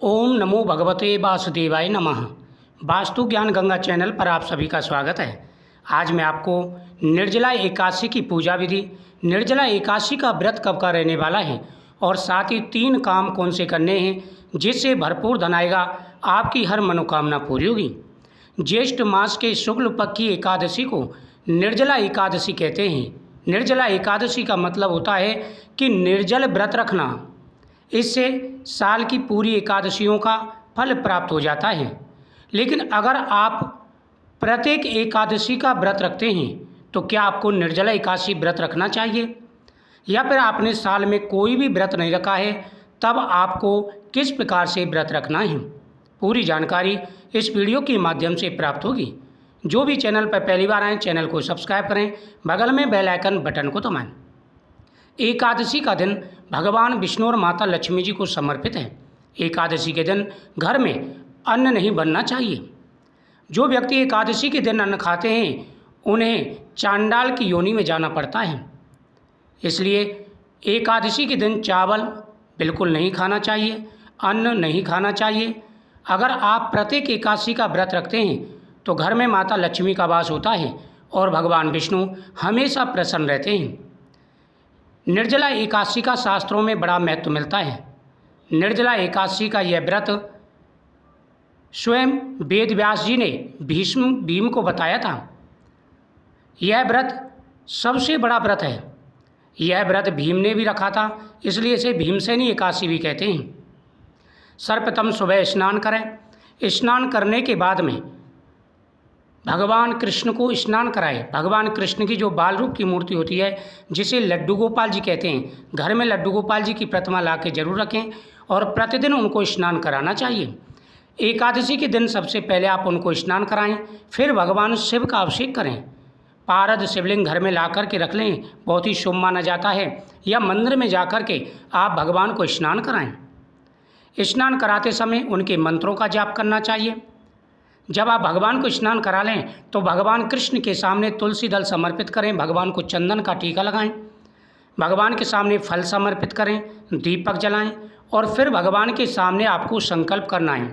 ओम नमो भगवते वासुदेवाय नमः। वास्तु ज्ञान गंगा चैनल पर आप सभी का स्वागत है। आज मैं आपको निर्जला एकादशी की पूजा विधि, निर्जला एकादशी का व्रत कब का रहने वाला है और साथ ही 3 काम कौन से करने हैं जिससे भरपूर धन आएगा, आपकी हर मनोकामना पूरी होगी। ज्येष्ठ मास के शुक्ल पक्ष की एकादशी को निर्जला एकादशी कहते हैं। निर्जला एकादशी का मतलब होता है कि निर्जल व्रत रखना। इससे साल की पूरी एकादशियों का फल प्राप्त हो जाता है। लेकिन अगर आप प्रत्येक एकादशी का व्रत रखते हैं तो क्या आपको निर्जला एकादशी व्रत रखना चाहिए, या फिर आपने साल में कोई भी व्रत नहीं रखा है तब आपको किस प्रकार से व्रत रखना है, पूरी जानकारी इस वीडियो के माध्यम से प्राप्त होगी। जो भी चैनल पर पहली बार आए चैनल को सब्सक्राइब करें, बगल में बेल आइकन बटन को दबाएं। एकादशी का दिन भगवान विष्णु और माता लक्ष्मी जी को समर्पित है। एकादशी के दिन घर में अन्न नहीं बनना चाहिए। जो व्यक्ति एकादशी के दिन अन्न खाते हैं उन्हें चांडाल की योनि में जाना पड़ता है। इसलिए एकादशी के दिन चावल बिल्कुल नहीं खाना चाहिए, अन्न नहीं खाना चाहिए। अगर आप प्रत्येक एकादशी का व्रत रखते हैं तो घर में माता लक्ष्मी का वास होता है और भगवान विष्णु हमेशा प्रसन्न रहते हैं। निर्जला एकादशी का शास्त्रों में बड़ा महत्व मिलता है। निर्जला एकादशी का यह व्रत स्वयं वेद व्यास जी ने भीम को बताया था। यह व्रत सबसे बड़ा व्रत है। यह व्रत भीम ने भी रखा था, इसलिए इसे भीमसेनी एकादशी भी कहते हैं। सर्वप्रथम सुबह स्नान करें। स्नान करने के बाद में भगवान कृष्ण को स्नान कराएं। भगवान कृष्ण की जो बाल रूप की मूर्ति होती है, जिसे लड्डू गोपाल जी कहते हैं, घर में लड्डू गोपाल जी की प्रतिमा ला के जरूर रखें और प्रतिदिन उनको स्नान कराना चाहिए। एकादशी के दिन सबसे पहले आप उनको स्नान कराएं, फिर भगवान शिव का अभिषेक करें। पारद शिवलिंग घर में ला कर के रख लें, बहुत ही शुभ माना जाता है। या मंदिर में जा कर के आप भगवान को स्नान कराएं। स्नान कराते समय उनके मंत्रों का जाप करना चाहिए। जब आप भगवान को स्नान करा लें तो भगवान कृष्ण के सामने तुलसी दल समर्पित करें, भगवान को चंदन का टीका लगाएं, भगवान के सामने फल समर्पित करें, दीपक जलाएं और फिर भगवान के सामने आपको संकल्प करना है।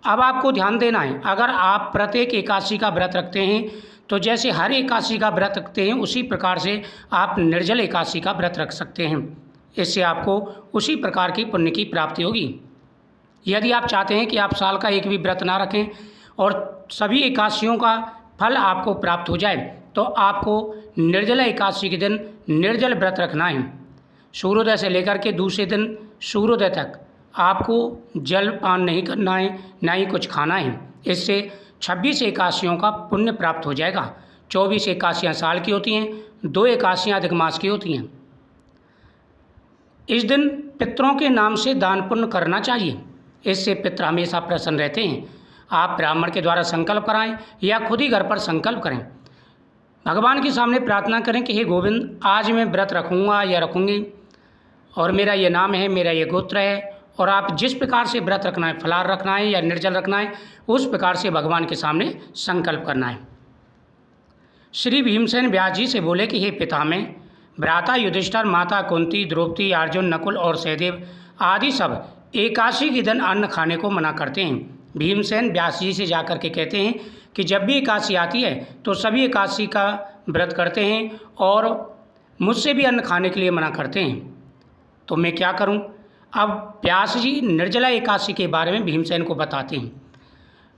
अब आपको ध्यान देना है, अगर आप प्रत्येक एकादशी का व्रत रखते हैं तो जैसे हर एकादशी का व्रत रखते हैं उसी प्रकार से आप निर्जल एकादशी का व्रत रख सकते हैं। इससे आपको उसी प्रकार की पुण्य की प्राप्ति होगी। यदि आप चाहते हैं कि आप साल का एक भी व्रत ना रखें और सभी एकादशियों का फल आपको प्राप्त हो जाए तो आपको निर्जला एकादशी के दिन निर्जल व्रत रखना है। सूर्योदय से लेकर के दूसरे दिन सूर्योदय तक आपको जल पान नहीं करना है, ना ही कुछ खाना है। इससे 26 एकादशियों का पुण्य प्राप्त हो जाएगा। 24 एकादशियाँ साल की होती हैं, 2 एकादशियाँ अधिक मास की होती हैं। इस दिन पितरों के नाम से दान पुण्य करना चाहिए। इससे पितर हमेशा प्रसन्न रहते हैं। आप ब्राह्मण के द्वारा संकल्प कराएं या खुद ही घर पर संकल्प करें। भगवान के सामने प्रार्थना करें कि हे गोविंद, आज मैं व्रत रखूँगा या रखूँगी और मेरा ये नाम है, मेरा ये गोत्र है, और आप जिस प्रकार से व्रत रखना है, फलाहार रखना है या निर्जल रखना है, उस प्रकार से भगवान के सामने संकल्प करना है। श्री भीमसेन व्यास जी से बोले कि हे पितामह, भ्राता युधिष्ठिर, माता कुंती, द्रौपदी, अर्जुन, नकुल और सहदेव आदि सब एकादशी के दिन अन्न खाने को मना करते हैं। भीमसेन व्यास जी से जाकर के कहते हैं कि जब भी एकादशी आती है तो सभी एकादशी का व्रत करते हैं और मुझसे भी अन्न खाने के लिए मना करते हैं, तो मैं क्या करूं? अब व्यास जी निर्जला एकादशी के बारे में भीमसेन को बताते हैं।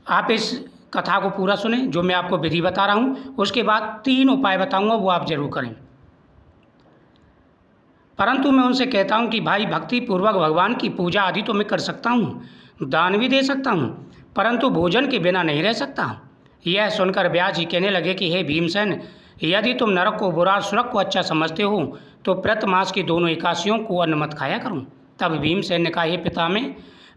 आप इस कथा को पूरा सुने। जो मैं आपको विधि बता रहा हूं उसके बाद 3 उपाय बताऊंगा, वो आप जरूर करें। परंतु मैं उनसे कहता हूं कि भाई, भक्ति पूर्वक भगवान की पूजा आदि तो मैं कर सकता हूं, दान भी दे सकता हूं, परंतु भोजन के बिना नहीं रह सकता। यह सुनकर व्यास जी कहने लगे कि हे भीमसेन, यदि तुम नरक को बुरा और स्वर्ग को अच्छा समझते हो तो प्रत मास की दोनों एकादशियों को अन्न मत खाया करूं। तब भीमसेन ने कहा, हे पितामह,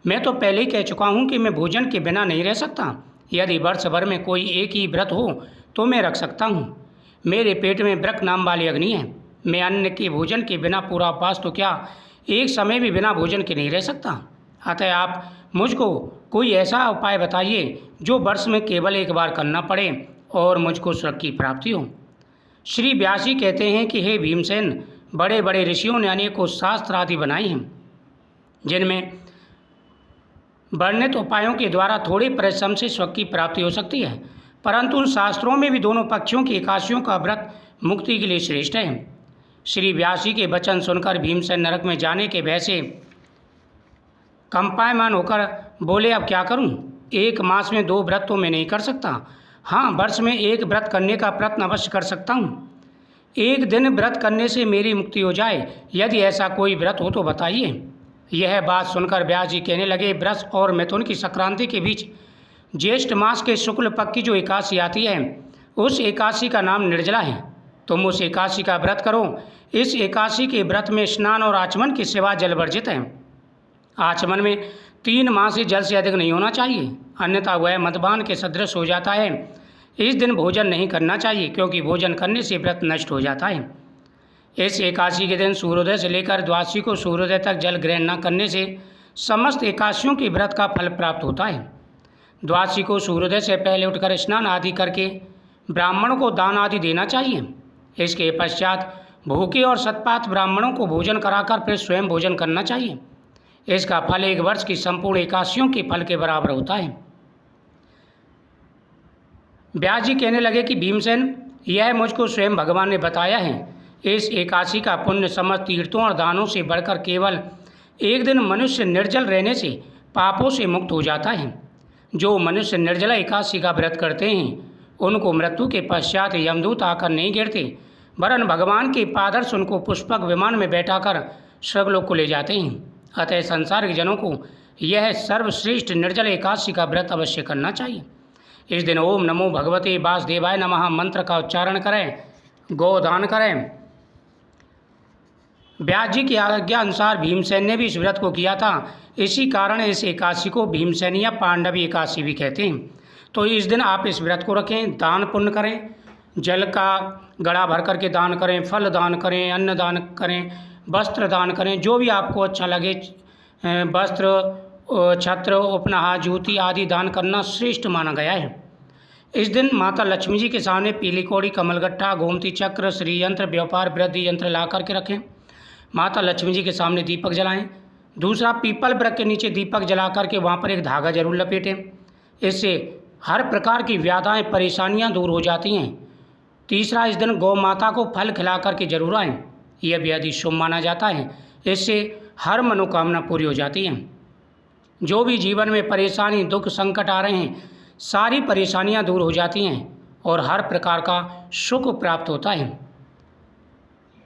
मैं तो पहले ही कह चुका हूं कि मैं भोजन के बिना नहीं रह सकता। यदि वर्ष भर में कोई एक ही व्रत हो तो मैं रख सकता हूँ। मेरे पेट में व्रत नाम वाली अग्नि है। मैं अन्न के भोजन के बिना पूरा उपवास तो क्या, एक समय भी बिना भोजन के नहीं रह सकता। अतः आप मुझको कोई ऐसा उपाय बताइए जो वर्ष में केवल एक बार करना पड़े और मुझको स्वर्ग की प्राप्ति हो। श्री व्यास जी कहते हैं कि हे भीमसेन, बड़े बड़े ऋषियों ने अनेकों शास्त्र आदि बनाए हैं जिनमें वर्णित उपायों के द्वारा थोड़े परिश्रम से सुख की प्राप्ति हो सकती है, परंतु उन शास्त्रों में भी दोनों पक्षों की एकादशियों का व्रत मुक्ति के लिए श्रेष्ठ है। श्री व्यास जी के वचन सुनकर भीमसेन नरक में जाने के भय से कंपायमान होकर बोले, अब क्या करूं? 1 मास में 2 व्रत तो मैं नहीं कर सकता। हाँ, वर्ष में 1 व्रत करने का प्रयत्न अवश्य कर सकता हूँ। 1 दिन व्रत करने से मेरी मुक्ति हो जाए, यदि ऐसा कोई व्रत हो तो बताइए। यह बात सुनकर व्यास जी कहने लगे, वृष और मिथुन की संक्रांति के बीच ज्येष्ठ मास के शुक्ल पक्ष की जो एकादशी आती है, उस एकादशी का नाम निर्जला है। तुम उस एकादशी का व्रत करो। इस एकादशी के व्रत में स्नान और आचमन की सेवा जल वर्जित है। आचमन में 3 माह से जल से अधिक नहीं होना चाहिए, अन्यथा वह मदपान के सदृश हो जाता है। इस दिन भोजन नहीं करना चाहिए, क्योंकि भोजन करने से व्रत नष्ट हो जाता है। इस एकादशी के दिन सूर्योदय से लेकर द्वादशी को सूर्योदय तक जल ग्रहण न करने से समस्त एकादशियों के व्रत का फल प्राप्त होता है। द्वादशी को सूर्योदय से पहले उठकर स्नान आदि करके ब्राह्मणों को दान आदि देना चाहिए। इसके पश्चात भूखे और सतपात ब्राह्मणों को भोजन कराकर फिर स्वयं भोजन करना चाहिए। इसका फल 1 वर्ष की संपूर्ण एकादशियों के फल के बराबर होता है। व्यास जी कहने लगे कि भीमसेन, यह मुझको स्वयं भगवान ने बताया है। इस एकादशी का पुण्य समस्त तीर्थों और दानों से बढ़कर केवल 1 दिन मनुष्य निर्जल रहने से पापों से मुक्त हो जाता है। जो मनुष्य निर्जला एकादशी का व्रत करते हैं, उनको मृत्यु के पश्चात यमदूत आकर नहीं गिरते, वरन भगवान के पादर्श उनको पुष्पक विमान में बैठाकर स्वर्गलोक को ले जाते हैं। अतः संसारिक जनों को यह सर्वश्रेष्ठ निर्जल एकादशी का व्रत अवश्य करना चाहिए। इस दिन ओम नमो भगवते वासुदेवाय नमः मंत्र का उच्चारण करें, गोदान करें। व्यास जी की आज्ञा अनुसार भीमसेन ने भी इस व्रत को किया था। इसी कारण इस एकादशी को भीमसेनी या पांडवी एकादशी भी कहते हैं। तो इस दिन आप इस व्रत को रखें, दान पुण्य करें, जल का घड़ा भर करके दान करें, फल दान करें, अन्न दान करें, वस्त्र दान करें, जो भी आपको अच्छा लगे। वस्त्र, छत्र, उपनहार, जूती आदि दान करना श्रेष्ठ माना गया है। इस दिन माता लक्ष्मी जी के सामने पीली कौड़ी, कमलगट्टा, गोमती चक्र, श्री यंत्र, व्यापार वृद्धि यंत्र ला करके रखें। माता लक्ष्मी जी के सामने दीपक जलाएं। दूसरा, पीपल वृक्ष के नीचे दीपक जला करके वहाँ पर एक धागा जरूर लपेटें। इससे हर प्रकार की व्याधाएँ, परेशानियाँ दूर हो जाती हैं। तीसरा, इस दिन गौ माता को फल खिला करके जरूर आएँ। यह बेहद ही शुभ माना जाता है। इससे हर मनोकामना पूरी हो जाती है। जो भी जीवन में परेशानी, दुख, संकट आ रहे हैं, सारी परेशानियां दूर हो जाती हैं और हर प्रकार का सुख प्राप्त होता है।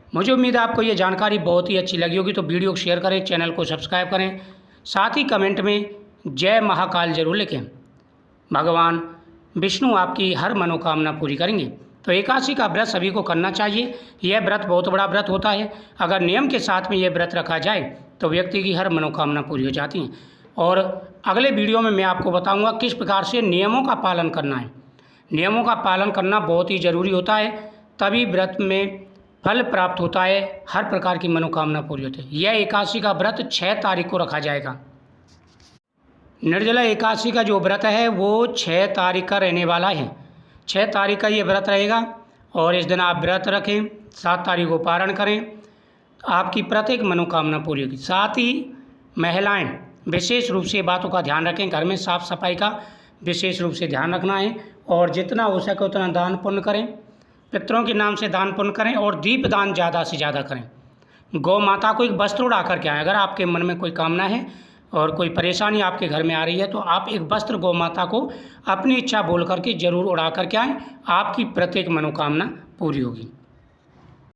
मुझे उम्मीद है आपको ये जानकारी बहुत ही अच्छी लगी होगी। तो वीडियो को शेयर करें, चैनल को सब्सक्राइब करें, साथ ही कमेंट में जय महाकाल जरूर लिखें। भगवान विष्णु आपकी हर मनोकामना पूरी करेंगे। तो एकादशी का व्रत सभी को करना चाहिए। यह व्रत बहुत बड़ा व्रत होता है। अगर नियम के साथ में यह व्रत रखा जाए तो व्यक्ति की हर मनोकामना पूरी हो जाती है। और अगले वीडियो में मैं आपको बताऊंगा किस प्रकार से नियमों का पालन करना है। नियमों का पालन करना बहुत ही ज़रूरी होता है, तभी व्रत में फल प्राप्त होता है, हर प्रकार की मनोकामना पूरी होती है। यह एकादशी का व्रत 6 तारीख को रखा जाएगा। निर्जला एकादशी का जो व्रत है वो 6 तारीख का रहने वाला है। 6 तारीख का ये व्रत रहेगा और इस दिन आप व्रत रखें, 7 तारीख को पारण करें, आपकी प्रत्येक मनोकामना पूरी होगी। साथ ही महिलाएं विशेष रूप से बातों का ध्यान रखें, घर में साफ़ सफाई का विशेष रूप से ध्यान रखना है और जितना हो सके उतना दान पुण्य करें, पितरों के नाम से दान पुण्य करें और दीप दान ज़्यादा से ज़्यादा करें। गौ माता को एक वस्त्र उड़ा करके आएँ। अगर आपके मन में कोई कामना है और कोई परेशानी आपके घर में आ रही है तो आप एक वस्त्र गौ माता को अपनी इच्छा बोल करके जरूर उड़ा करके आएँ, आपकी प्रत्येक मनोकामना पूरी होगी।